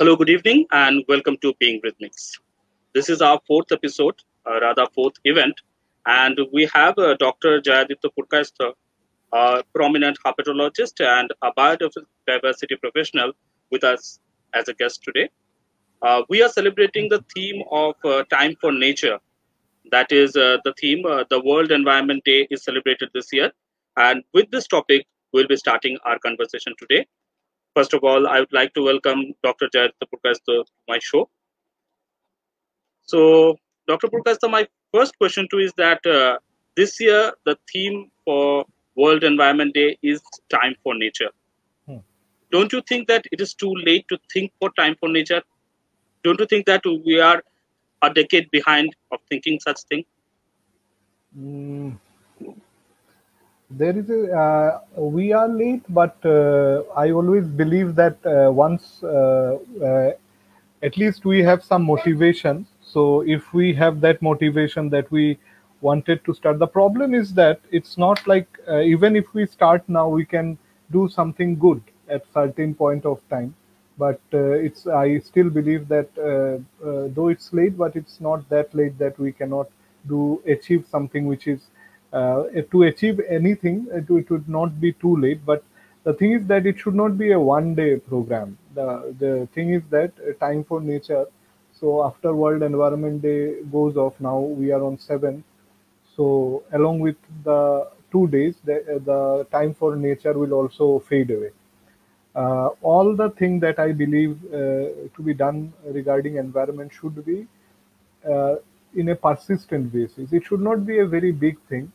Hello, good evening, and welcome to Being Rhythmics. This is our fourth episode, rather fourth event, and we have Dr. Jayaditya Purkayastha, a prominent herpetologist and a biodiversity professional, with us as a guest today. We are celebrating the theme of Time for Nature. That is the theme. The World Environment Day is celebrated this year, and with this topic, we'll be starting our conversation today. First of all, I would like to welcome Dr. Jayaditya Purkayastha to my show. So, Dr. Purkasta, my first question to you is that this year the theme for World Environment Day is time for nature. Hmm. Don't you think that it is too late to think for time for nature? Don't you think that we are a decade behind of thinking such thing? Mm, there is we are late, but I always believe that once at least we have some motivation. So if we have that motivation that we wanted to start, the problem is that it's not like even if we start now, we can do something good at certain point of time. But it's I still believe that though it's late, but it's not that late that we cannot do achieve something which is to achieve anything. It would not be too late, but the thing is that it should not be a one day program. The thing is that time for nature. So after World Environment Day goes off, now we are on 7th. So along with the 2 days, the time for nature will also fade away. All the thing that I believe to be done regarding environment should be uh, in a persistent basis. It should not be a very big thing.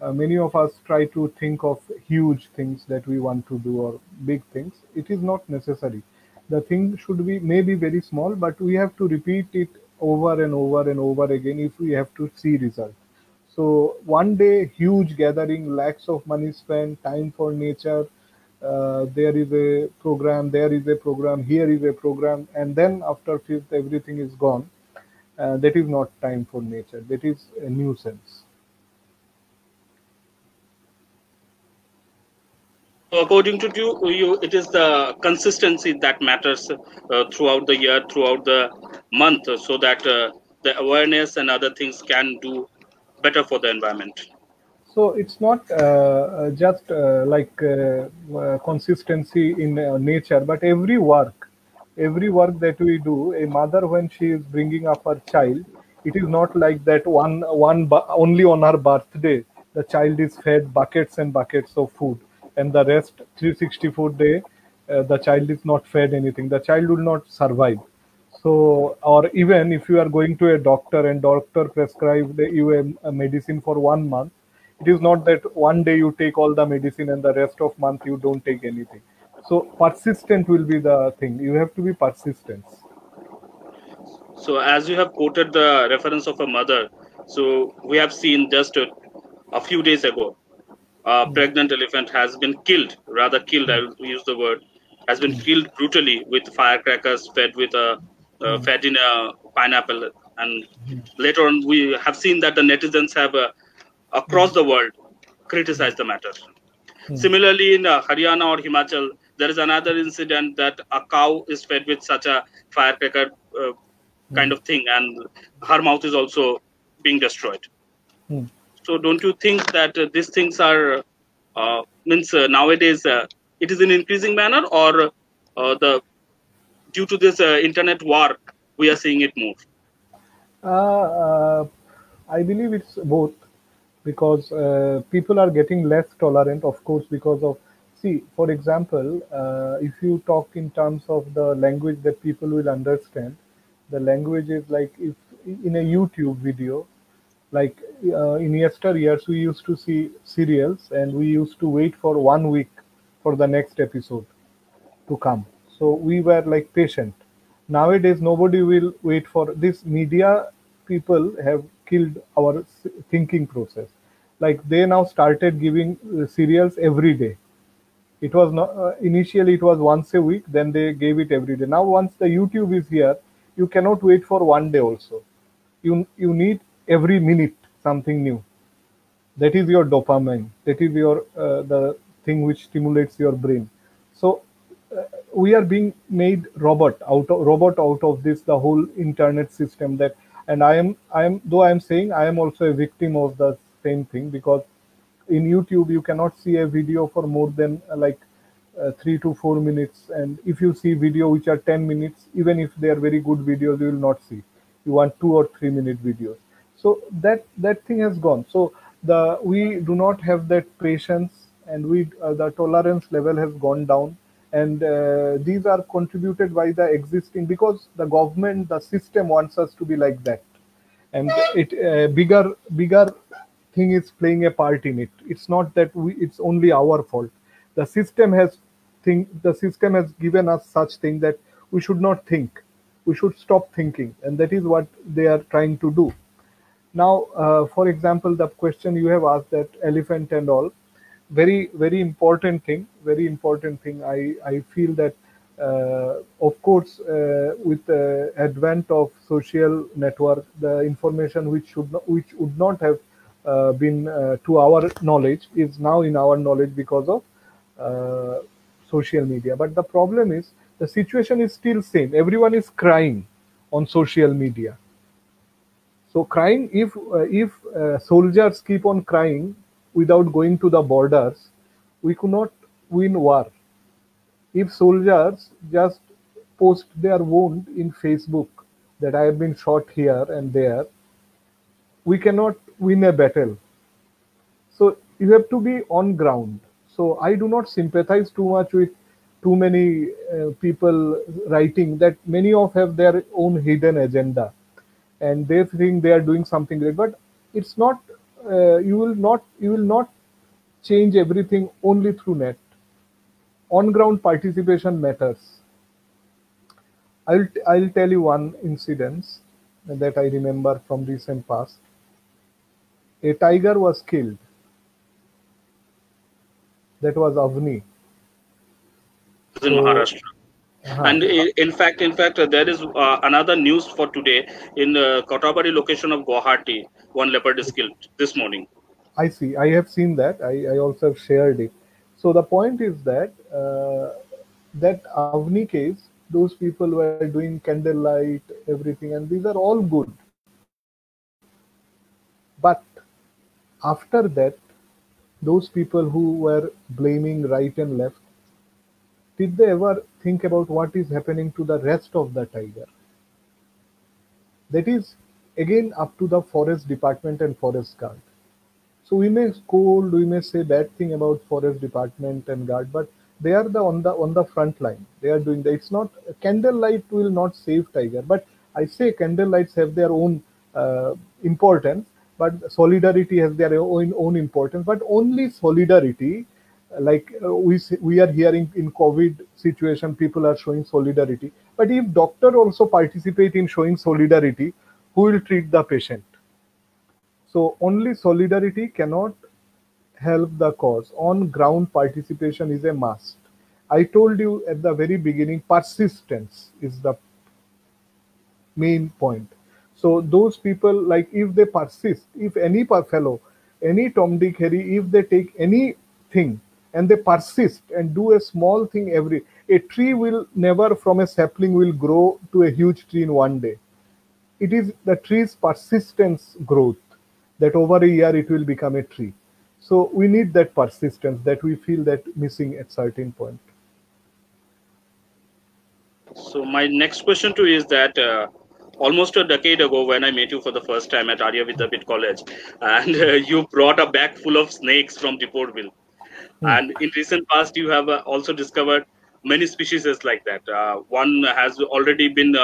Many of us try to think of huge things that we want to do or big things. It is not necessary. The thing should be maybe very small, but we have to repeat it over and over and over again if we have to see result. So one day, huge gathering, lakhs of money spent, time for nature. There is a program, there is a program, here is a program, and then after fifth, everything is gone. That is not time for nature. That is a nuisance. So according to you, it is the consistency that matters throughout the year, throughout the month, so that the awareness and other things can do better for the environment. So it's not just consistency in nature, but every work that we do, a mother when she is bringing up her child, it is not like that only on her birthday the child is fed buckets and buckets of food, and the rest 364 day the child is not fed anything. The child will not survive. So, or even if you are going to a doctor and doctor prescribed you a medicine for 1 month, it is not that one day you take all the medicine and the rest of month you don't take anything. So persistent will be the thing. You have to be persistent. So, as you have quoted the reference of a mother, so we have seen just a few days ago, a Hmm. pregnant elephant has been killed, rather killed, I Hmm. will use the word, has been Hmm. killed brutally with firecrackers Hmm. fed in a pineapple. And Hmm. later on, we have seen that the netizens have Hmm. across the world Hmm. criticized the matter. Hmm. Similarly, in Haryana or Himachal, there is another incident that a cow is fed with such a firecracker uh, Hmm. kind of thing, and her mouth is also being destroyed. Hmm. So, don't you think that these things are means nowadays it is in increasing manner, or the due to this internet war we are seeing it move? Uh, I believe it's both because people are getting less tolerant, of course, because of, see, for example, if you talk in terms of the language that people will understand, the language is like if in a YouTube video, like in yesteryears, we used to see serials and we used to wait for 1 week for the next episode to come. So we were like patient. Nowadays, nobody will wait for this. Media people have killed our thinking process. Like they now started giving serials every day. It was not initially it was once a week. Then they gave it every day. Now once the YouTube is here, you cannot wait for one day also. You need every minute something new. That is your dopamine. That is your the thing which stimulates your brain. So we are being made robot out of this, the whole internet system. That, and I am though I am saying I am also a victim of the same thing, because in YouTube you cannot see a video for more than 3 to 4 minutes, and if you see video which are 10 minutes, even if they are very good videos, you will not see. You want 2 or 3 minute videos. So that thing has gone. So the we do not have that patience, and we the tolerance level has gone down, and these are contributed by the existing, because the government, the system wants us to be like that, and it bigger thing is playing a part in it. It's not that it's only our fault. The system has the system has given us such thing that we should not think. We should stop thinking, and that is what they are trying to do. Now, for example, the question you have asked, that elephant and all, very important thing. Very important thing. I feel that of course, with the advent of social network, the information which would not have been to our knowledge is now in our knowledge because of uh, social media. But the problem is the situation is still same. Everyone is crying on social media. So crying, if soldiers keep on crying without going to the borders, we could not win war. If soldiers just post their wound in Facebook, that I have been shot here and there, we cannot win a battle. So you have to be on ground. So I do not sympathize too much with too many people writing that many of have their own hidden agenda, and they think they are doing something great. But it's not. You will not change everything only through net. On ground participation matters. I'll tell you one incident that I remember from recent past. A tiger was killed. That was Avni. In So, Maharashtra. uh And in fact, there is another news for today. In Kotabari location of Guwahati, one leopard is killed this morning. I see. I have seen that. I also have shared it. So the point is that that Avni case, those people were doing candlelight, everything, and these are all good. But after that, those people who were blaming right and left, did they ever think about what is happening to the rest of the tiger? That is again up to the forest department and forest guard. So we may scold, we may say bad thing about forest department and guard, but they are the front line. They are doing that. It's not candlelight will not save tiger, but I say candlelights have their own importance, but solidarity has their own importance. But only solidarity, we are hearing in COVID situation, people are showing solidarity. But if doctor also participate in showing solidarity, who will treat the patient? So only solidarity cannot help the cause. On ground participation is a must. I told you at the very beginning, persistence is the main point. So those people, like if they persist, if any fellow, any Tom Dick Harry, if they take anything and they persist and do a small thing a tree will never from a sapling will grow to a huge tree in one day. It is the tree's persistence growth that over a year it will become a tree. So we need that persistence that we feel that missing at certain point. So my next question to you is that almost a decade ago, when I met you for the first time at Arya Vidyapit College, and you brought a bag full of snakes from Deportville. Hmm. And in recent past, you have also discovered many species like that. One has already been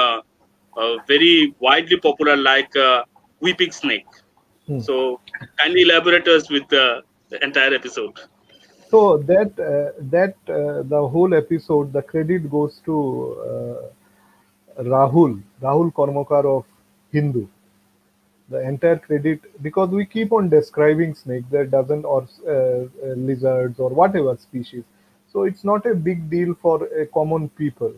very widely popular, like weeping snake. Hmm. So kindly elaborate us with the entire episode. So the whole episode, the credit goes to Rahul Kormokar of Hindu. The entire credit, because we keep on describing snake that doesn't, or lizards or whatever species. So it's not a big deal for a common people.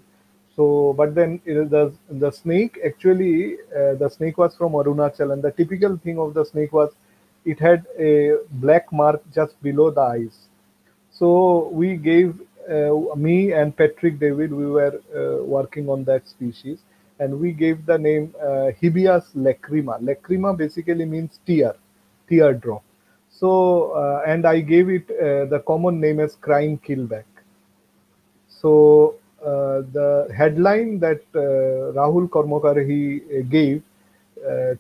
So, but then the snake actually, the snake was from Arunachal, and the typical thing of the snake was it had a black mark just below the eyes. So we gave me and Patrick David, we were working on that species, and we gave the name Hibias lacrima. Lacrima basically means teardrop. So, and I gave it the common name as crying killback. So the headline that Rahul Karmakar he gave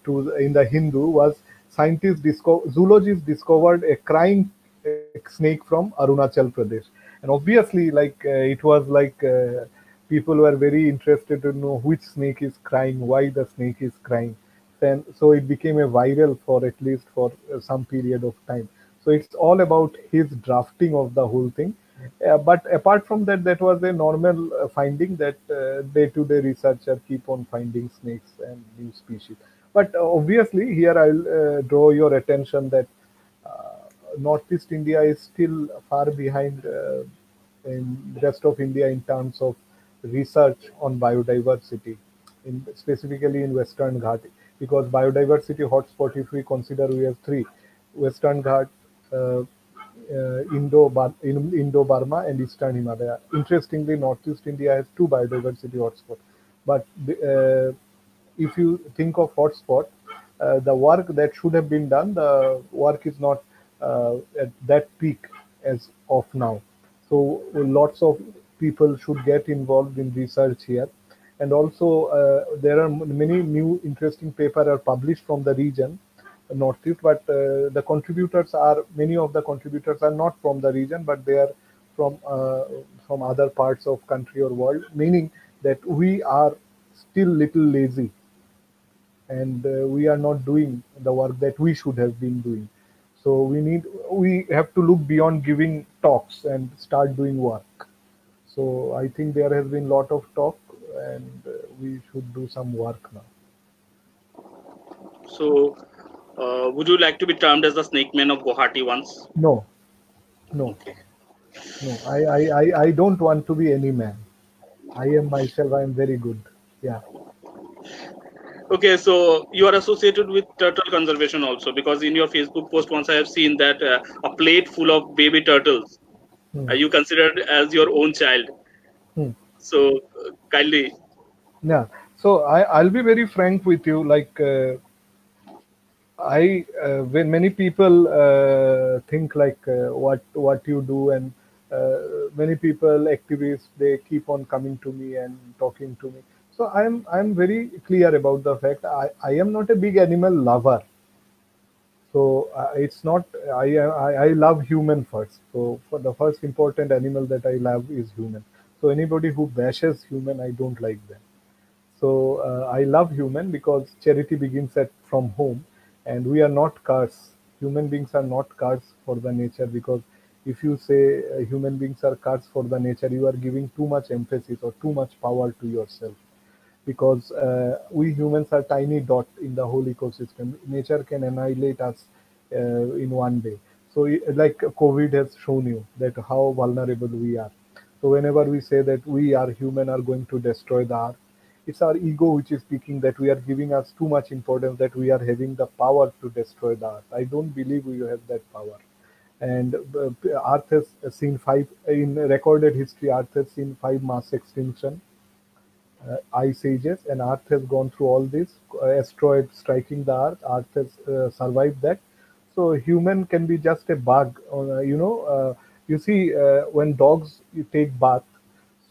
to in the Hindu was zoologists discovered a crying snake from Arunachal Pradesh, and obviously it was people were very interested to know which snake is crying, why the snake is crying. Then so it became a viral for at least for some period of time. So it's all about his drafting of the whole thing. But apart from that, that was a normal finding that day-to-day researcher keep on finding snakes and new species. But obviously, here I'll draw your attention that Northeast India is still far behind in rest of India in terms of research on biodiversity, specifically in Western Ghat, because biodiversity hotspot, if we consider, we have three: Western Ghat, uh, Indo-Burma, and Eastern Himalaya. Interestingly, Northeast India has two biodiversity hotspots. But if you think of hotspot, the work that should have been done, the work is not at that peak as of now. So lots of people should get involved in research here. And also, there are many new interesting papers are published from the region, Northeast, but the contributors are many of the contributors are not from the region, but they are from other parts of country or world, meaning that we are still little lazy, and we are not doing the work that we should have been doing. So we have to look beyond giving talks and start doing work. So I think there has been lot of talk, and we should do some work now. So, would you like to be termed as the snake man of Guwahati once? No, no, Okay. no. I don't want to be any man. I am myself. I am very good. Yeah. Okay, so you are associated with turtle conservation also, because in your Facebook post once I have seen that a plate full of baby turtles Hmm. you considered as your own child. Hmm. So kindly. Yeah. So I'll be very frank with you. When many people think what you do, and many people activists, they keep on coming to me and talking to me. So I'm very clear about the fact I am not a big animal lover. So it's not I love human first. So for the first important animal that I love is human. So anybody who bashes human, I don't like them. So I love human because charity begins at from home, and we are not cars. Human beings are not cars for the nature, because if you say human beings are cars for the nature, you are giving too much emphasis or too much power to yourself. Because we humans are tiny dot in the whole ecosystem. Nature can annihilate us in one day. So like COVID has shown you that how vulnerable we are. So whenever we say that we are human are going to destroy the earth, it's our ego which is speaking that we are giving us too much importance, that we are having the power to destroy the earth. I don't believe we have that power. And earth has seen five in recorded history. Earth has seen five mass extinction, ice ages, and Earth has gone through all this. Asteroid striking the Earth, Earth has survived that. So human can be just a bug. You see, when dogs you take bath,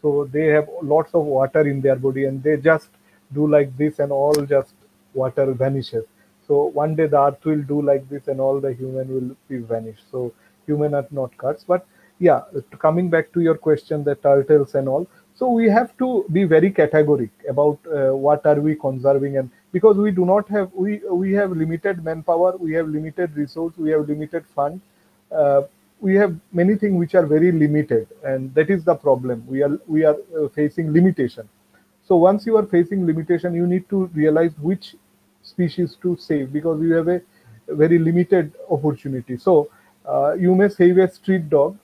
so they have lots of water in their body, and they just do like this, and all just water vanishes. So one day the earth will do like this, and all the human will be vanished. So human are not cuts. But yeah, coming back to your question, the turtles and all. So we have to be very categoric about what are we conserving, and because we do not have we have limited manpower, we have limited resource, we have limited fund. Uh, we have many things which are very limited, and that is the problem. We are facing limitation. So once you are facing limitation, you need to realize which species to save, because you have a very limited opportunity. So you may save a street dog,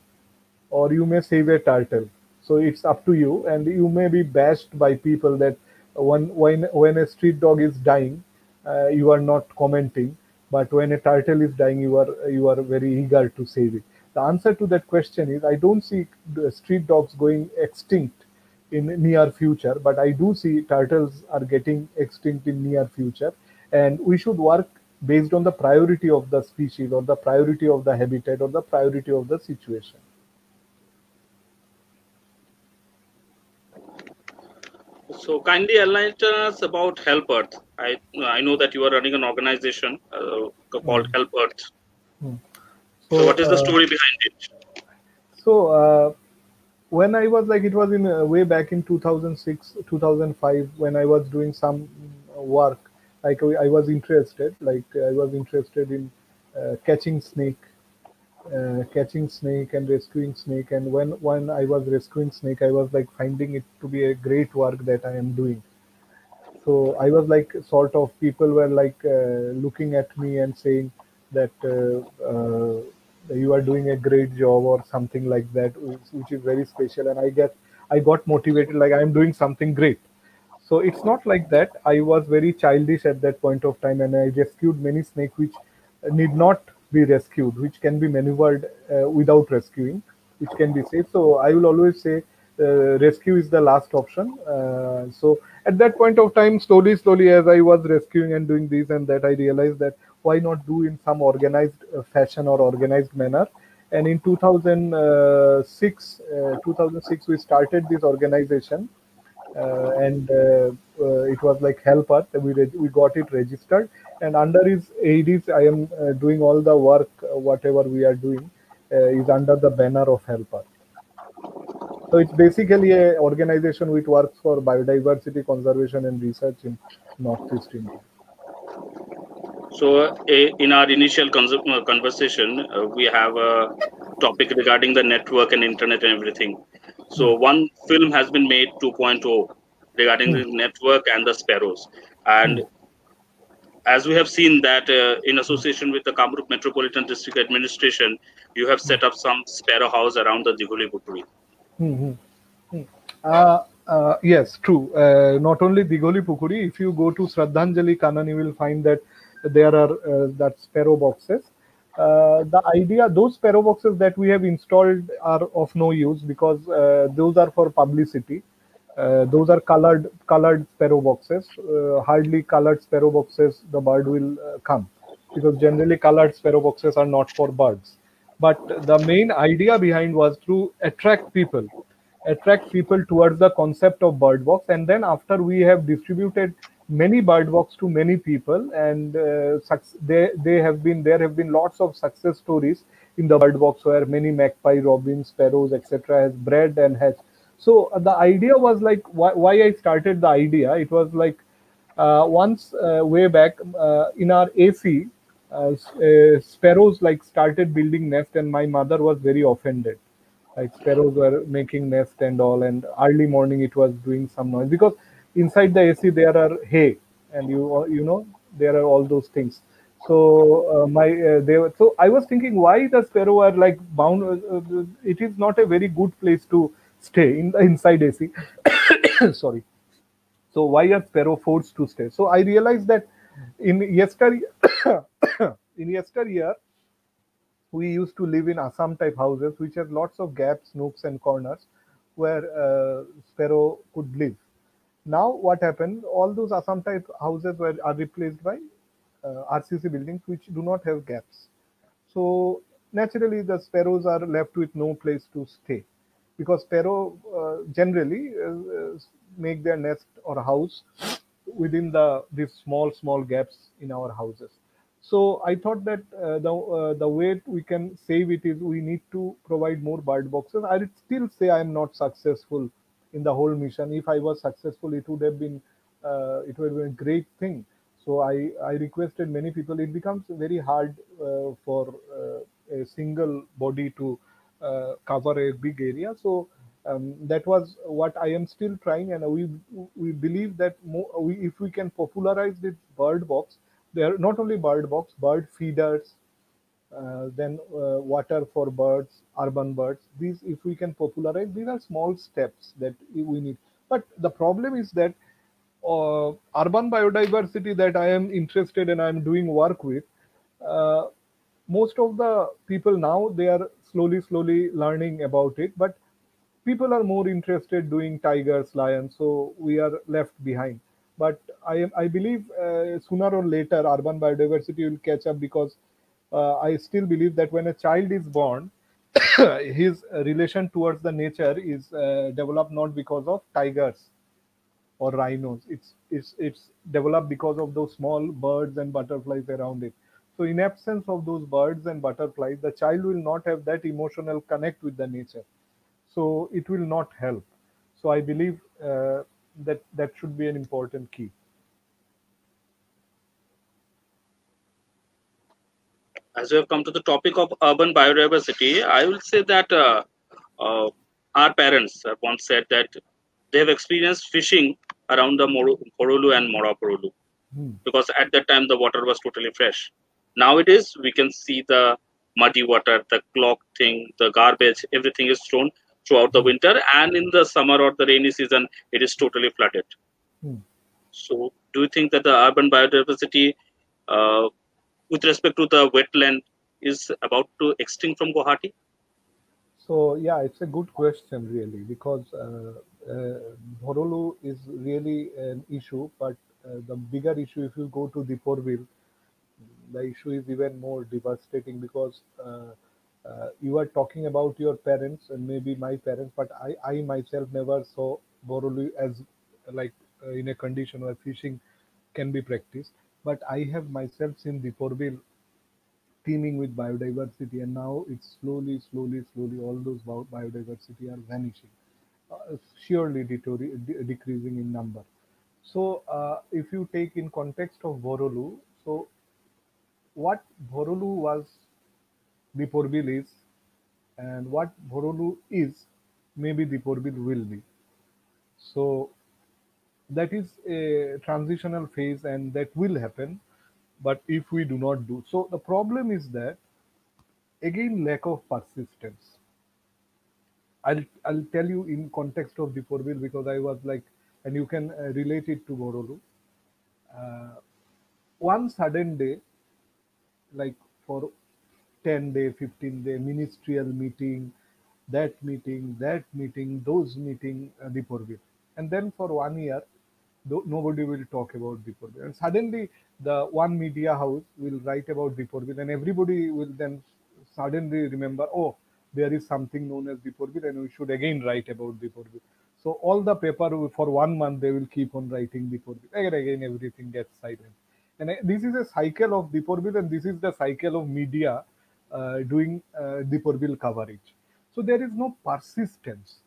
or you may save a turtle. So it's up to you, and you may be bashed by people that when a street dog is dying, you are not commenting, but when a turtle is dying, you are very eager to save it. The answer to that question is I don't see the street dogs going extinct in near future, but I do see turtles are getting extinct in near future, and we should work based on the priority of the species or the priority of the habitat or the priority of the situation. So kindly enlighten us about Help Earth. I know that you are running an organization called Mm. Help Earth. Mm. So So, what is the story behind it? so when I was like, it was in way back in 2006, 2005, when I was doing some work, like I was interested, in catching snake and rescuing snake. And when I was rescuing snake, I was like finding it to be a great work that I am doing. So I was like, sort of, people were like looking at me and saying that you are doing a great job or something like that, which is very special. And I got motivated, like I am doing something great. So it's not like that. I was very childish at that point of time, and I rescued many snakes which need not be rescued, which can be maneuvered without rescuing, which can be safe. So I will always say rescue is the last option. So at that point of time, slowly, as I was rescuing and doing this and that, I realized that why not do in some organized fashion or organized manner. And in 2006, we started this organization, and it was like Help Earth. We got it registered, and under his aegis, I am doing all the work. Whatever we are doing is under the banner of Help Earth. So it's basically a organization which works for biodiversity conservation and research in Northeast India. So in our initial conversation, we have a topic regarding the network and internet and everything. Hmm. So one film has been made 2.0 regarding Hmm. the network and the sparrows. Hmm. And as we have seen that in association with the Kamrup Metropolitan District Administration, you have set up some sparrow house around the Diguli Pukuri. Hmm. Hmm. Hmm. Yes, true. Not only Digoli Pukuri, if you go to Shraddhanjali Kanan, you will find that there are that sparrow boxes. The idea, those sparrow boxes that we have installed are of no use because those are for publicity. Those are colored sparrow boxes. Hardly colored sparrow boxes the bird will come, because generally colored sparrow boxes are not for birds. But the main idea behind was to attract people towards the concept of bird box. And then after we have distributed many bird box to many people, and there have been lots of success stories in the bird box where many magpie, robins, sparrows, etc. has bred and hatched. So the idea was like, why I started the idea. It was like once way back in our AC, sparrows like started building nest, and my mother was very offended. Like sparrows were making nest and all, and early morning it was doing some noise because inside the AC there are hay, and you know there are all those things. So so I was thinking why the sparrow are like bound. It is not a very good place to stay in the inside AC. Sorry. So why are sparrow forced to stay? So I realized that in yesteryear we used to live in Assam type houses, which has lots of gaps, nooks, and corners where sparrow could live. Now, what happened? All those Assam type houses are replaced by RCC buildings, which do not have gaps. So naturally, the sparrows are left with no place to stay, because sparrow generally make their nest or house within these small gaps in our houses. So I thought that the way we can save it is we need to provide more bird boxes. I would still say I am not successful in the whole mission. If I was successful, it would have been a great thing. So I requested many people. It becomes very hard for a single body to cover a big area. So that was what I am still trying, and we believe that if we can popularize this bird box, there are not only bird box, bird feeders, then water for birds, urban birds. These, if we can popularize, these are small steps that we need. But the problem is that urban biodiversity that I am interested and I am doing work with, uh, most of the people now, they are slowly learning about it. But people are more interested doing tigers, lions, so we are left behind. But I believe sooner or later urban biodiversity will catch up, because I still believe that when a child is born, his relation towards the nature is developed not because of tigers or rhinos. It's developed because of those small birds and butterflies around it. So in absence of those birds and butterflies, the child will not have that emotional connect with the nature. So it will not help. So I believe that should be an important key. As we have come to the topic of urban biodiversity, I will say that uh, our parents have once said that they have experienced fishing around the Horolu and Moraporolu, Hmm. because at that time the water was totally fresh. Nowadays, we can see the muddy water, the clock thing, the garbage, everything is thrown throughout the Hmm. winter, and in the summer or the rainy season, it is totally flooded. Hmm. So, do you think that the urban biodiversity, uh, with respect to the wetland, is about to extinct from Guwahati? So yeah, it's a good question really, because Horolu is really an issue, but the bigger issue, if you go to Diporville, the issue is even more devastating, because you are talking about your parents and maybe my parents, but I myself never saw Borolu as like in a condition where fishing can be practiced. But I have myself seen Diporville teeming with biodiversity, and now it's slowly, all those biodiversity are vanishing, surely decreasing in number. So, if you take in context of Borolu, so what Borolu was, Diporbil is, and what Borolu is, maybe Diporbil will be. So that is a transitional phase, and that will happen. But if we do not do so, the problem is that again lack of persistence. I'll tell you in context of Diporbil, because I was like, and you can relate it to Borolu. Uh, one sudden day, like for 10 day, 15-day ministerial meeting, that meeting, those meeting, Diporbil. And then for 1 year, nobody will talk about Diporbil. And suddenly the one media house will write about Diporbil, and everybody will then suddenly remember, oh, there is something known as Diporbil, and we should again write about Diporbil. So all the paper for 1 month, they will keep on writing Diporbil. Again, everything gets silent. And this is a cycle of Diporbil, and this is the cycle of media doing Diporbil coverage. So there is no persistence.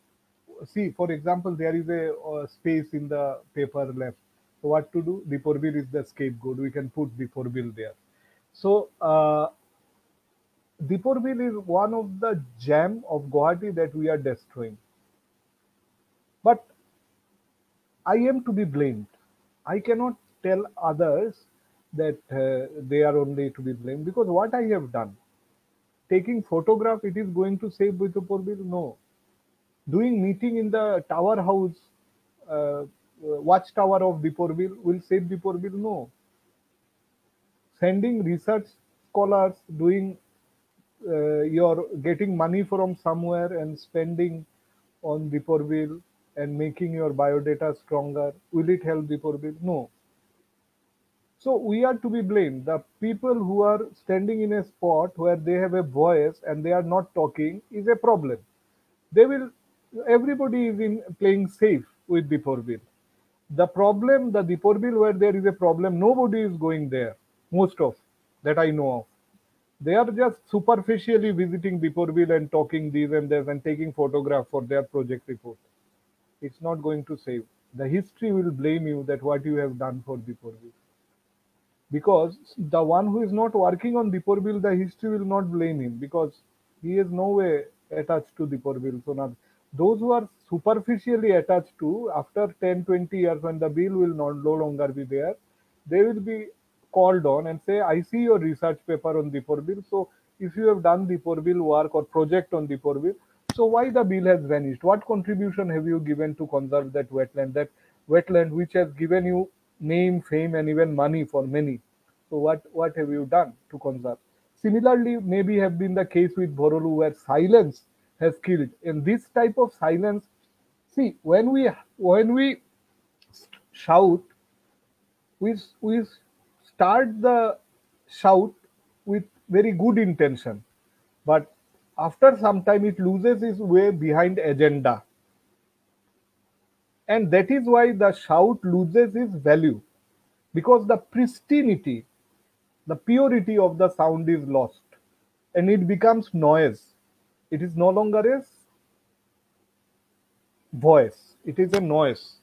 See, for example, there is a space in the paper left. So what to do? Diporbil is the scapegoat. We can put Diporbil there. So Diporbil is one of the gem of Guwahati that we are destroying. But I am to be blamed. I cannot tell others that they are only to be blamed, because what I have done, taking photograph, it is going to save Diporbil? No. Doing meeting in the tower house, watchtower of Diporbil will save Diporbil? No. Sending research scholars, doing you're getting money from somewhere and spending on Diporbil and making your biodata stronger, will it help Diporbil? No. So we are to be blamed. The people who are standing in a spot where they have a voice and they are not talking is a problem. They will, everybody is in playing safe with Diporbil. The problem, the Diporbil where there is a problem, nobody is going there, most of that I know of. They are just superficially visiting Diporbil and talking these and this and taking photograph for their project report. It's not going to save. The history will blame you that what you have done for Diporbil. Because the one who is not working on Diporbil, the history will not blame him, because he is no way attached to Diporbil. So now, those who are superficially attached to, after 10, 20 years when the bill will not no longer be there, they will be called on and say, I see your research paper on Diporbil. So if you have done Diporbil work or project on Diporbil, so why the bill has vanished? What contribution have you given to conserve that wetland which has given you name, fame, and even money for many? So what have you done to conserve? similarly maybe have been the case with Borolu, where silence has killed. And this type of silence, see, when we shout, we start the shout with very good intention, but after some time it loses its way behind agenda, and that is why the shout loses its value, because the pristinity, the purity of the sound is lost, and it becomes noise. It is no longer a voice, it is a noise.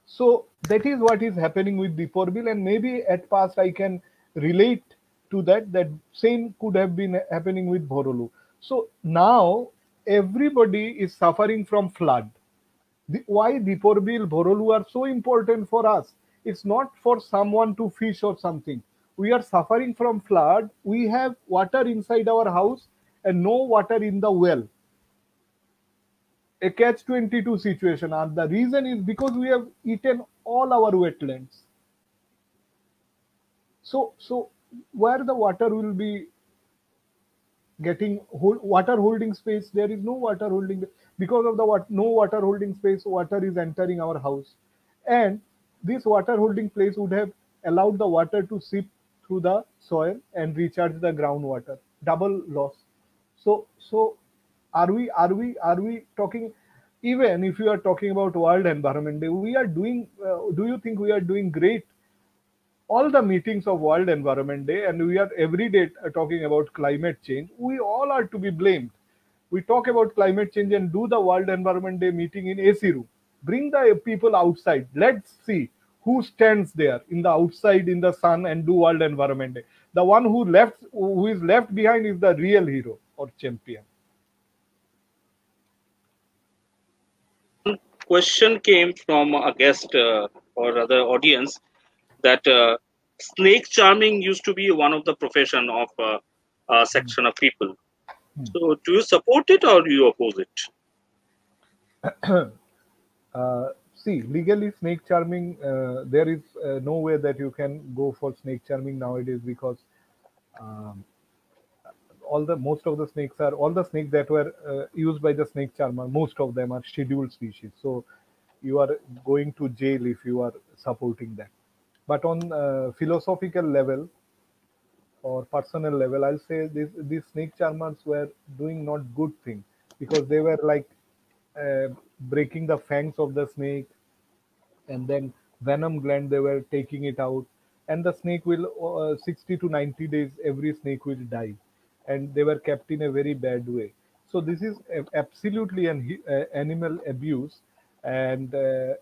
So that is what is happening with Deeporbil, and maybe at past I can relate to that, that same could have been happening with Borolu. So now everybody is suffering from flood. Why Deeporbil, Borolu are so important for us? It's not for someone to fish or something. We are suffering from flood. We have water inside our house and no water in the well. A catch 22 situation. And the reason is because we have eaten all our wetlands. So where the water will be getting water holding space, there is no water holding, because of the no water holding space, water is entering our house, and this water holding place would have allowed the water to seep through the soil and recharge the groundwater. Double loss. So are we talking, even if you are talking about World Environment Day, we are doing, do you think we are doing great? All the meetings of World Environment Day, and we are every day talking about climate change, we all are to be blamed. We talk about climate change and do the World Environment Day meeting in AC room. Bring the people outside. Let's see who stands there in the outside in the sun and do World Environment Day. The one who is left behind is the real hero or champion. Question came from a guest or other audience that snake charming used to be one of the profession of a section of people. So, do you support it or do you oppose it? See, legally snake charming, there is no way that you can go for snake charming nowadays, because um, all the snakes that were used by the snake charmer, most of them are scheduled species. So you are going to jail if you are supporting that. But on philosophical level or personal level, I'll say these snake charmers were doing not good thing, because they were like uh, breaking the fangs of the snake, and then venom gland they were taking it out, and the snake will 60 to 90 days every snake will die, and they were kept in a very bad way. So this is absolutely an animal abuse, and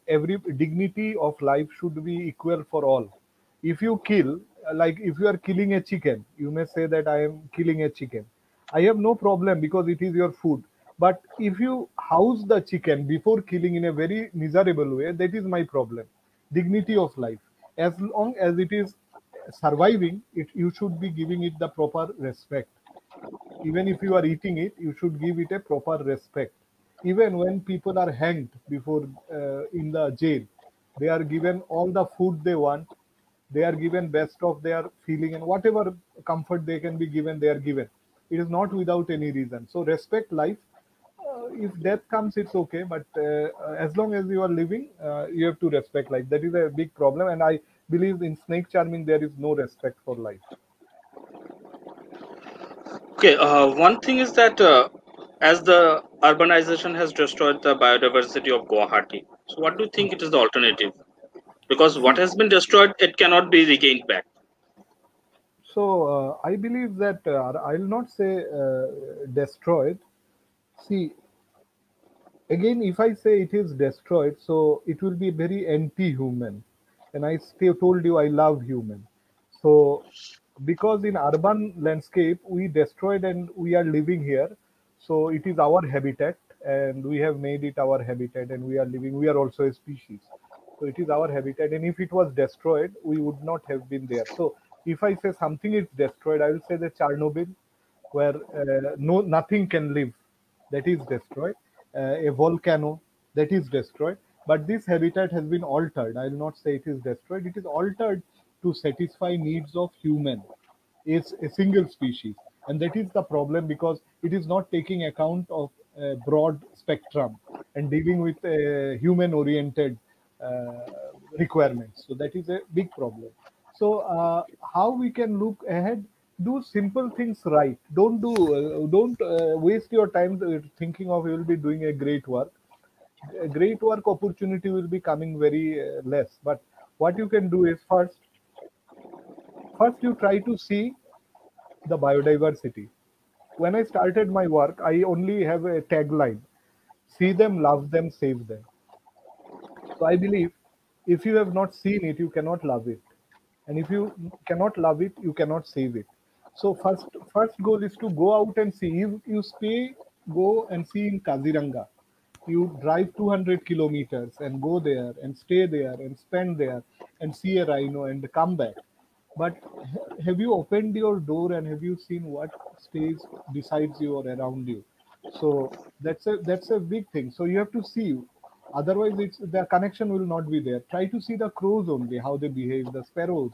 every dignity of life should be equal for all. If you kill, like if you are killing a chicken, you may say that I am killing a chicken. I have no problem because it is your food. But if you house the chicken before killing in a very miserable way, that is my problem. Dignity of life. As long as it is surviving, you should be giving it the proper respect. Even if you are eating it, you should give it a proper respect. Even when people are hanged before in the jail, they are given all the food they want. They are given best of their feeling, and whatever comfort they can be given, they are given. It is not without any reason. So respect life. If death comes, it's okay, but as long as you are living, you have to respect life. That is a big problem, and I believe in snake charming there is no respect for life. Okay, one thing is that as the urbanization has destroyed the biodiversity of Guwahati, so what do you think it is the alternative? Because what See, has been destroyed, it cannot be regained back. so I believe that I'll not say destroyed. See, again, if I say it is destroyed, so it will be very anti-human. And I still told you I love human. So because in urban landscape we destroyed and we are living here, so it is our habitat and we have made it our habitat and we are living. We are also a species. So it is our habitat, and if it was destroyed, we would not have been there. So if I say something is destroyed, I will say the Chernobyl, where no nothing can live, that is destroyed. A volcano, that is destroyed. But this habitat has been altered. I will not say it is destroyed. It is altered to satisfy needs of human. It's a single species. and that is the problem, because it is not taking account of broad spectrum and dealing with human oriented requirements. So that is a big problem. So how we can look ahead? Do simple things right. Don't waste your time thinking of you will be doing a great work. A great work opportunity will be coming very less. But what you can do is, first you try to see the biodiversity. When I started my work, I only have a tagline: see them, love them, save them. So I believe if you have not seen it, you cannot love it. And if you cannot love it, you cannot save it. So first goal is to go out and see. If you go and see in Kaziranga. You drive 200 kilometers and go there and stay there and spend there and see a rhino and come back. But have you opened your door and have you seen what stays besides you or around you? So that's a big thing. So you have to see. Otherwise, it's the connection will not be there. Try to see the crows only, how they behave, the sparrows,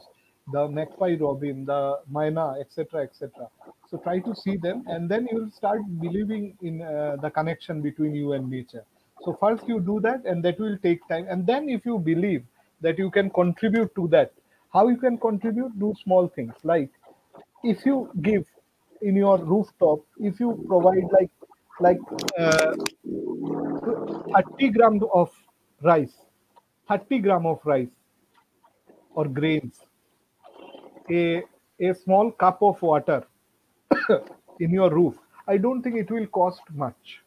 the magpie robin, the myna, etc., etc. So try to see them, and then you will start believing in the connection between you and nature. So first you do that, and that will take time. And then if you believe that you can contribute to that, how you can contribute? Do small things like, if you give in your rooftop, if you provide like uh, 30 grams of rice, 30 gram of rice or grains, a a small cup of water in your roof, I don't think it will cost much.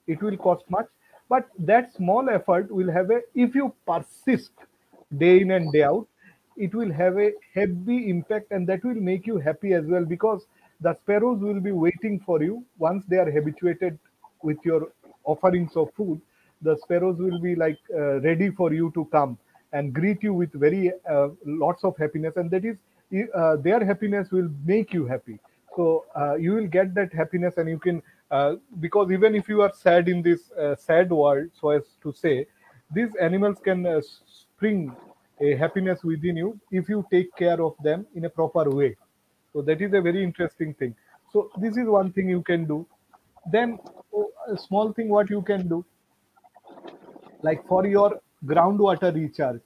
It will cost much, but that small effort will have a, if you persist day in and day out, it will have a heavy impact, and that will make you happy as well, because the sparrows will be waiting for you once they are habituated with your offerings of food. The sparrows will be like ready for you to come and greet you with very lots of happiness, and that is their happiness will make you happy. So you will get that happiness, and you can because even if you are sad in this sad world, so as to say, these animals can spring a happiness within you if you take care of them in a proper way. So that is a very interesting thing. So this is one thing you can do. Then a small thing what you can do, like for your groundwater recharge,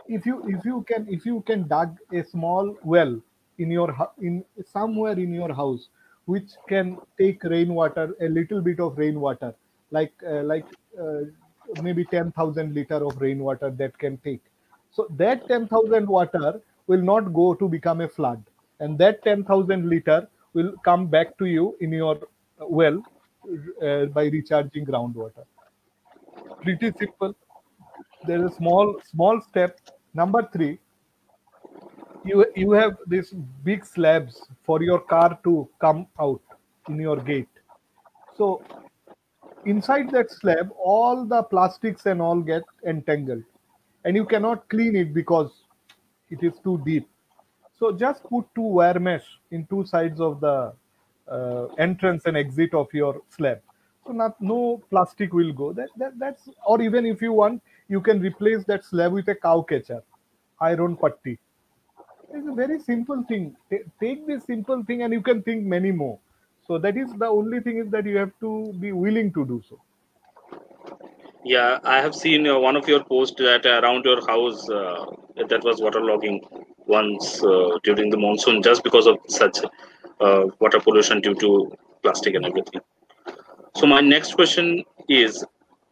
if you can dug a small well in in somewhere in your house, which can take rainwater, a little bit of rainwater, like maybe 10,000 liter of rainwater that can take. So that 10,000 water will not go to become a flood, and that 10,000 liter will come back to you in your well by recharging groundwater. Pretty simple. There is a small step. Number three, you have these big slabs for your car to come out in your gate. So inside that slab, all the plastics and all get entangled, and you cannot clean it because it is too deep. So just put two wire mesh in two sides of the entrance and exit of your slab. So no plastic will go. That's, or even if you want, you can replace that slab with a cow catcher, iron putty. It's a very simple thing. Take this simple thing, and you can think many more. So that is the only thing, is that you have to be willing to do so. Yeah, I have seen one of your posts that around your house that was waterlogging once during the monsoon, just because of such water pollution due to plastic and everything. So my next question is,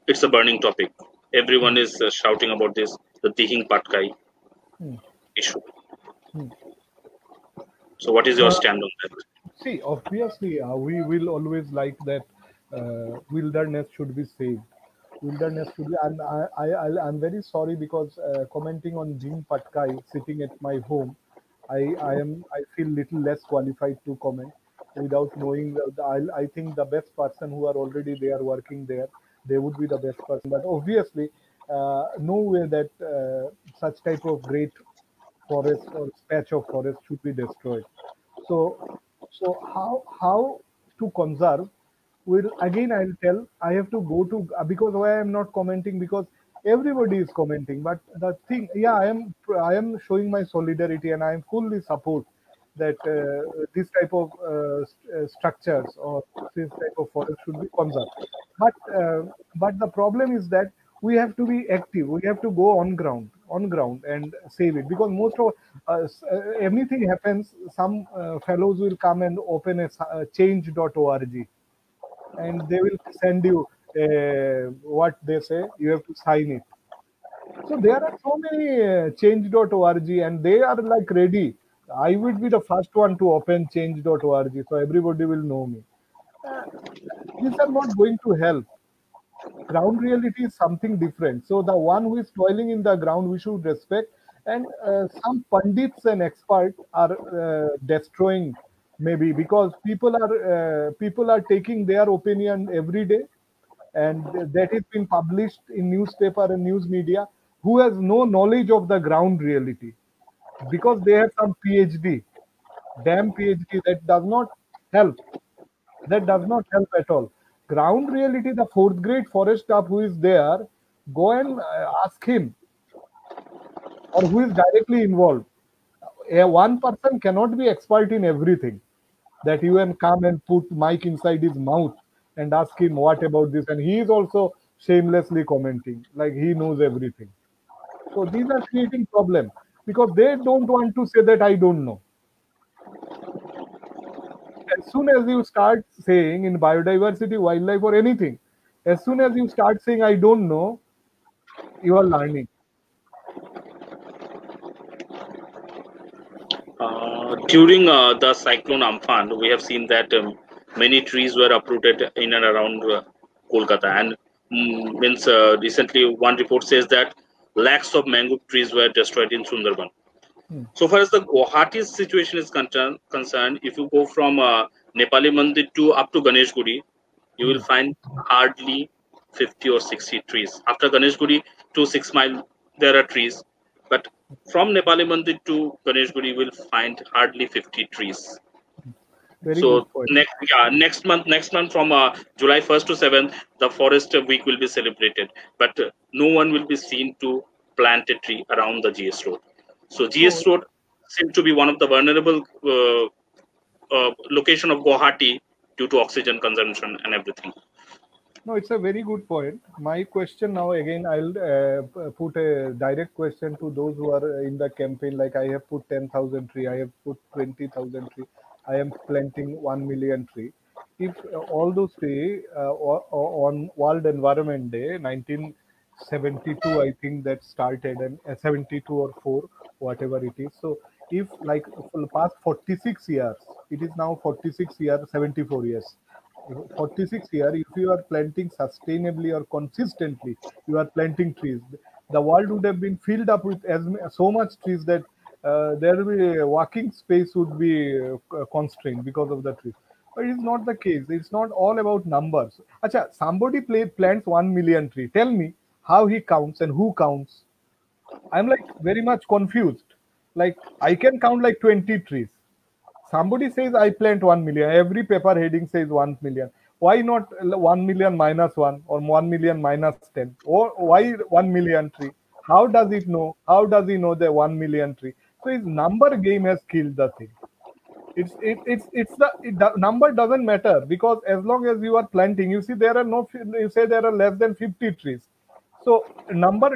it's a burning topic. Hmm, Everyone is shouting about this, the Dihing Patkai hmm, issue. hmm. So what is your Uh, stand on that? See, obviously, we will always like that wilderness should be saved. Wilderness should be, and I'm very sorry, because commenting on Jing Patkai sitting at my home, I feel little less qualified to comment without knowing. I think the best person who are already there working there, they would be the best person. But obviously, no way that such type of great forest or patch of forest should be destroyed. So, so how to conserve? Will again I'll tell. I have to go to, because why I'm not commenting, because everybody is commenting. But the thing, yeah, I am showing my solidarity, and I am fully support that this type of structures or this type of forest should be conserved. But but the problem is that we have to be active. We have to go on ground and save it, because most of anything happens, some fellows will come and open a change.org, and they will send you what they say you have to sign it. So there are so many change.org, and they are like ready. I would be the first one to open change.org, so everybody will know me. Uh, these are not going to help. Ground reality is something different. So the one who is toiling in the ground, we should respect. And some pundits and experts are destroying, maybe because people are taking their opinion every day, and that is being published in newspaper and news media, who has no knowledge of the ground reality, because they have some PhD, damn PhD, that does not help. That does not help at all. Ground reality, the fourth grade forest staff who is there, go and ask him, or who is directly involved. One person cannot be expert in everything. That you can come and put mic inside his mouth and ask him what about this, and he is also shamelessly commenting like he knows everything. So these are creating problem, because they don't want to say that I don't know. As soon as you start saying in biodiversity, wildlife, or anything, as soon as you start saying I don't know, you are learning. During the cyclone Amphan, we have seen that many trees were uprooted in and around Kolkata, and means recently one report says that lakhs of mango trees were destroyed in Sundarban. Hmm. So far as the Guwahati situation is concerned, if you go from Nepali Mandir to up to Ganeshguri, you will Hmm. find hardly 50 or 60 trees. After Ganeshguri to 6 Mile, there are trees, but from Nepali Mandir to Ganeshguri, you will find hardly 50 trees. Very So good point. next month from July 1st to 7th, the forest week will be celebrated, but no one will be seen to plant a tree around the GS road. So No, GS road seems to be one of the vulnerable location of Guwahati due to oxygen consumption and everything. no, it's a very good point. My question now, again, I'll put a direct question to those who are in the campaign. Like, I have put 10,000 tree, I have put 20,000 tree, I am planting 1 million tree. If all those tree on World Environment Day, 1972, I think that started, and 72 or 4, whatever it is. So if like for the past 46 years, it is now 46 years, 74 years. 46 year, if you are planting sustainably or consistently, you are planting trees, the world would have been filled up with so much trees that there will be a walking space would be constrained because of the trees. But it is not the case. It's not all about numbers. Acha, somebody plants 1 million tree. Tell me how he counts and who counts. I'm like very much confused. Like, I can count like 20 trees. Somebody says I plant 1 million. Every paper heading says 1 million. Why not 1 million minus 1, or 1 million minus 10? Or why 1 million tree? How does it know? How does he know the 1 million tree? So his number game has killed the thing. The number doesn't matter, because as long as you are planting, you see there are no, you say there are less than 50 trees. So number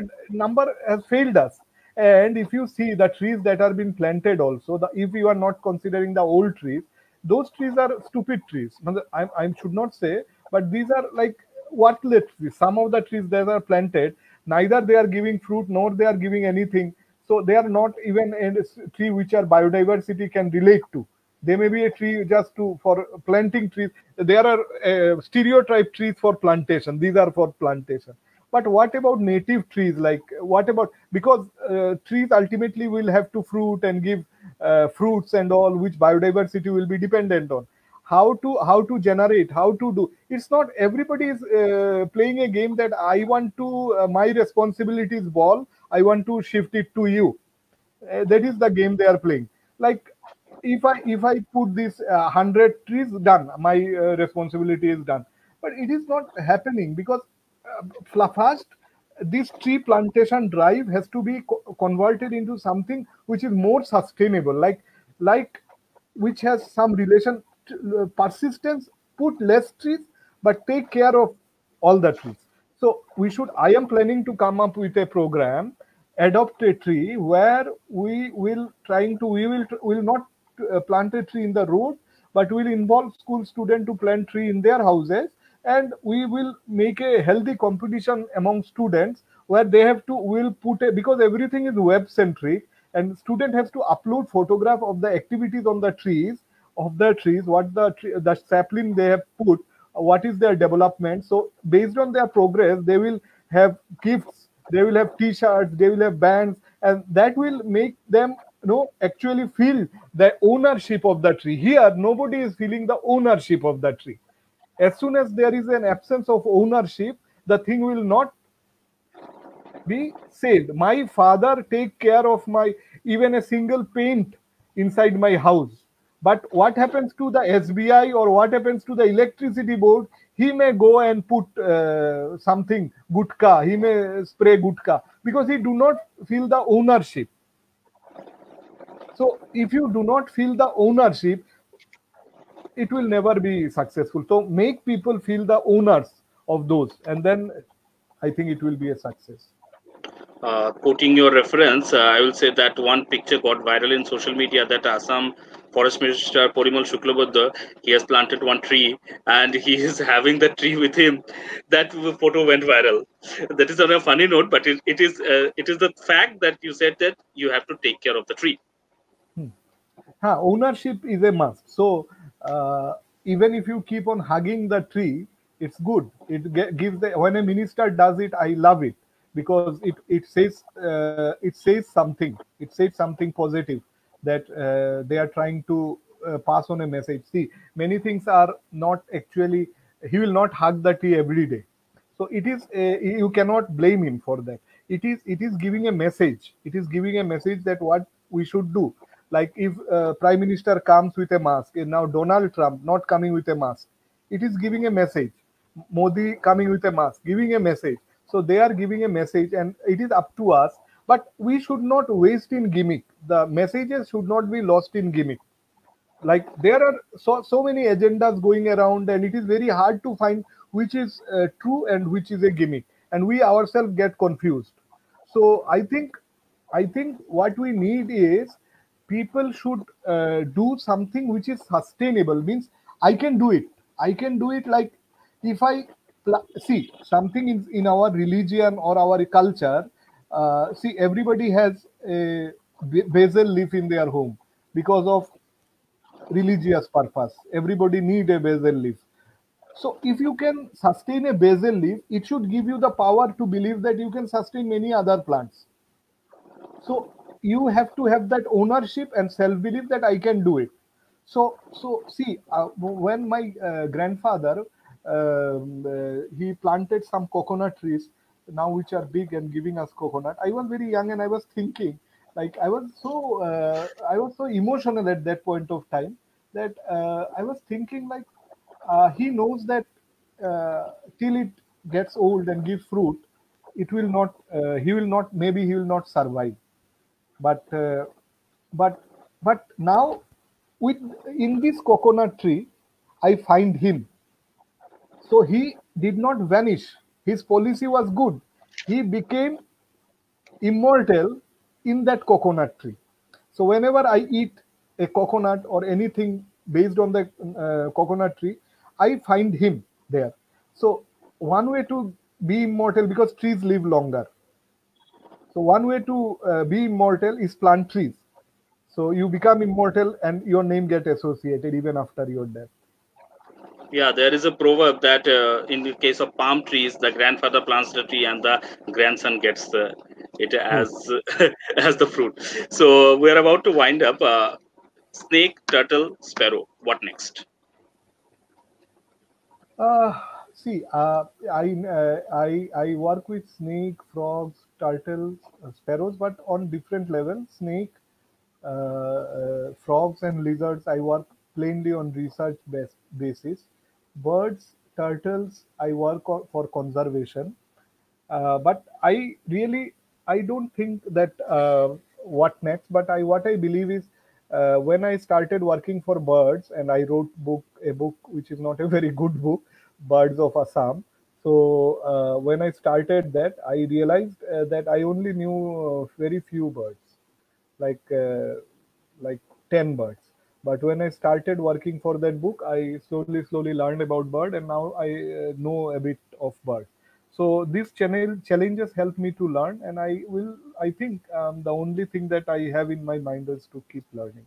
has failed us. And if you see the trees that are being planted also, if you are not considering the old trees, those trees are stupid trees. I should not say, but these are like worthless trees. Some of the trees that are planted, neither they are giving fruit nor they are giving anything. So they are not even a tree which our biodiversity can relate to. They may be a tree just to for planting trees. There are stereotype trees for plantation. These are for plantation. But what about native trees? Like, what about, because trees ultimately will have to fruit and give fruits and all, which biodiversity will be dependent on. How to generate, how to do. It's not everybody is playing a game that I want to. My responsibility is ball. I want to shift it to you. That is the game they are playing. Like, if I put this 100 trees, done, my responsibility is done. But it is not happening, because first this tree plantation drive has to be converted into something which is more sustainable. Like which has some relation to persistence, put less trees, but take care of all the trees. So I am planning to come up with a program, adopt a tree, where we will not plant a tree in the road, but will involve school students to plant tree in their houses, and we will make a healthy competition among students where they have to will put a, because everything is web centric, and student has to upload photograph of the activities on the trees, what the sapling they have put, what is their development. So based on their progress, they will have gifts, they will have t-shirts, they will have bands, and that will make them actually feel the ownership of the tree. Here nobody is feeling the ownership of the tree. As soon as there is an absence of ownership, the thing will not be saved. My father take care of my even a single paint inside my house. But what happens to the SBI or what happens to the electricity board? He may go and put something gutka. He may spray gutka because he do not feel the ownership. So if you do not feel the ownership, it will never be successful. So make people feel the owners of those, and then I think it will be a success. Quoting your reference, I will say that one picture got viral in social media that Assam Forest Minister Porimal Shuklabuddha, he has planted one tree and he is having the tree with him. That photo went viral. That is on a funny note, but it is the fact that you said that you have to take care of the tree. Ownership is a must. So even if you keep on hugging the tree, it's good. Gives the, when a minister does it, I love it because it says something. It says something positive that they are trying to pass on a message. See, many things are not actually. He will not hug the tree every day. So it is you cannot blame him for that. It is giving a message. It is giving a message that what we should do. Like if prime minister comes with a mask, and now Donald Trump not coming with a mask, it is giving a message. Modi coming with a mask, giving a message. So they are giving a message, and it is up to us. But we should not waste in gimmick. The messages should not be lost in gimmick. Like there are so many agendas going around, and it is very hard to find which is true and which is a gimmick, and we ourselves get confused. So I think what we need is people should do something which is sustainable. Means I can do it like if I see something in our religion or our culture. See, everybody has a basil leaf in their home because of religious purpose. Everybody need a basil leaf. So if you can sustain a basil leaf, it should give you the power to believe that you can sustain many other plants. So you have to have that ownership and self belief that I can do it. So see, when my grandfather he planted some coconut trees now which are big and giving us coconut. I was very young and I was thinking, like I was so emotional at that point of time that I was thinking like he knows that till it gets old and gives fruit, it will not he will not maybe he will not survive. But uh, but but now with in this coconut tree I find him. So he did not vanish. His policy was good. He became immortal in that coconut tree. So whenever I eat a coconut or anything based on the coconut tree, I find him there. So one way to be immortal, because trees live longer. So one way to be immortal is plant trees. So you become immortal and your name get associated even after your death. Yeah, there is a proverb that in the case of palm trees, the grandfather plants the tree and the grandson gets it True. as as the fruit. So we are about to wind up. Snake, turtle, sparrow. What next? Uh, See, I work with snake, frogs, turtles, sparrows, but on different levels. Snake, frogs, and lizards. I work plainly on research basis. Birds, turtles. I work for conservation. But I don't think that what next. But what I believe is when I started working for Birds, and I wrote a book which is not a very good book, Birds of Assam. So when I started that, I realized that I only knew very few birds, like uh, like 10 birds. But when I started working for that book, I slowly learned about bird, and now I know a bit of bird. So these challenges help me to learn, and I think the only thing that I have in my mind is to keep learning.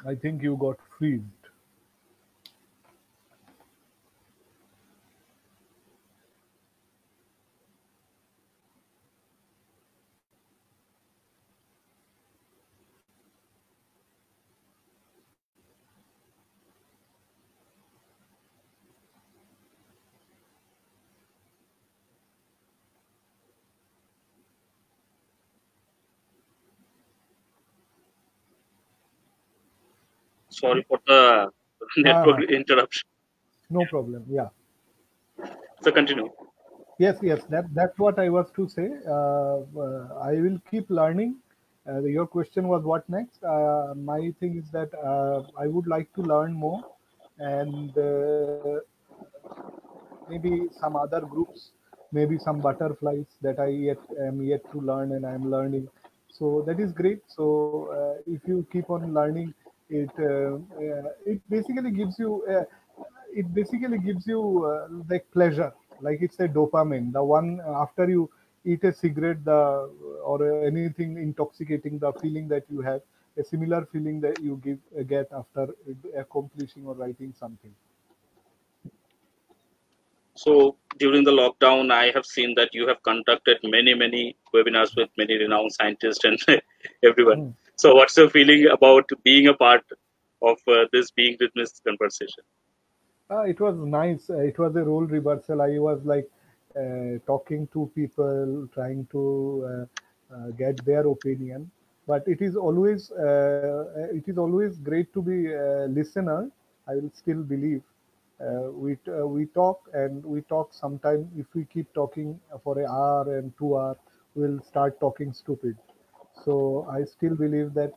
I think you got freezed. Sorry for the network Uh, interruption. no problem. Yeah. So continue. Yes. That's what I was to say. I will keep learning. Your question was what next? My thing is that I would like to learn more, and maybe some other groups, maybe some butterflies that I yet am yet to learn, and I am learning. So that is great. So if you keep on learning, it basically gives you like pleasure, like it's a dopamine. The one after you eat a cigarette, the or anything intoxicating, the feeling that you have, a similar feeling that you get after accomplishing or writing something. So during the lockdown, I have seen that you have conducted many webinars with many renowned scientists and everyone. Hmm. So what's your feeling about being a part of this Being Rhythmist conversation? It was nice. It was a role reversal. I was like talking to people, trying to get their opinion. But it is always great to be a listener. I will still believe. We talk, and we talk. Sometime if we keep talking for an hour and 2 hours, we'll start talking stupid. So I still believe that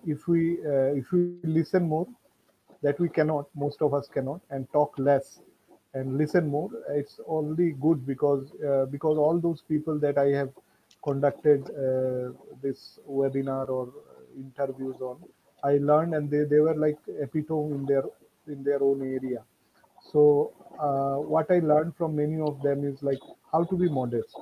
if we listen more, that we cannot, most of us cannot, and talk less and listen more, it's only good, because all those people that I have conducted this webinar or interviews on, I learned, and they were like epitome in their own area. So what I learned from many of them is like how to be modest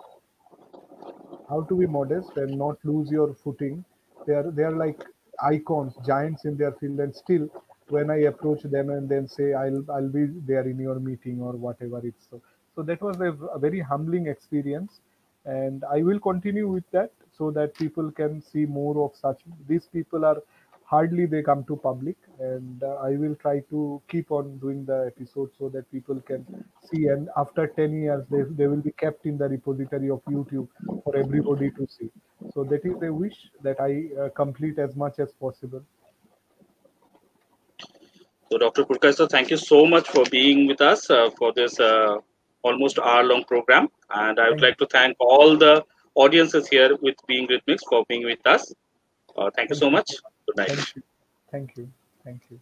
and not lose your footing. They are like icons, giants in their field, and still, when I approach them and then say I'll be there in your meeting or whatever it's so that was a very humbling experience, and I will continue with that so that people can see more of such. These people are hardly they come to public, and I will try to keep on doing the episode so that people can see, and after 10 years they will be kept in the repository of YouTube for everybody to see. So that is a wish that I complete as much as possible. So Dr. Purkar, thank you so much for being with us for this almost hour-long program. And I would Thank like to thank all the audiences here with Being Rhythmics for being with us. Thank you thank so you much. so much. Good night. Thank you. Thank you. Thank you.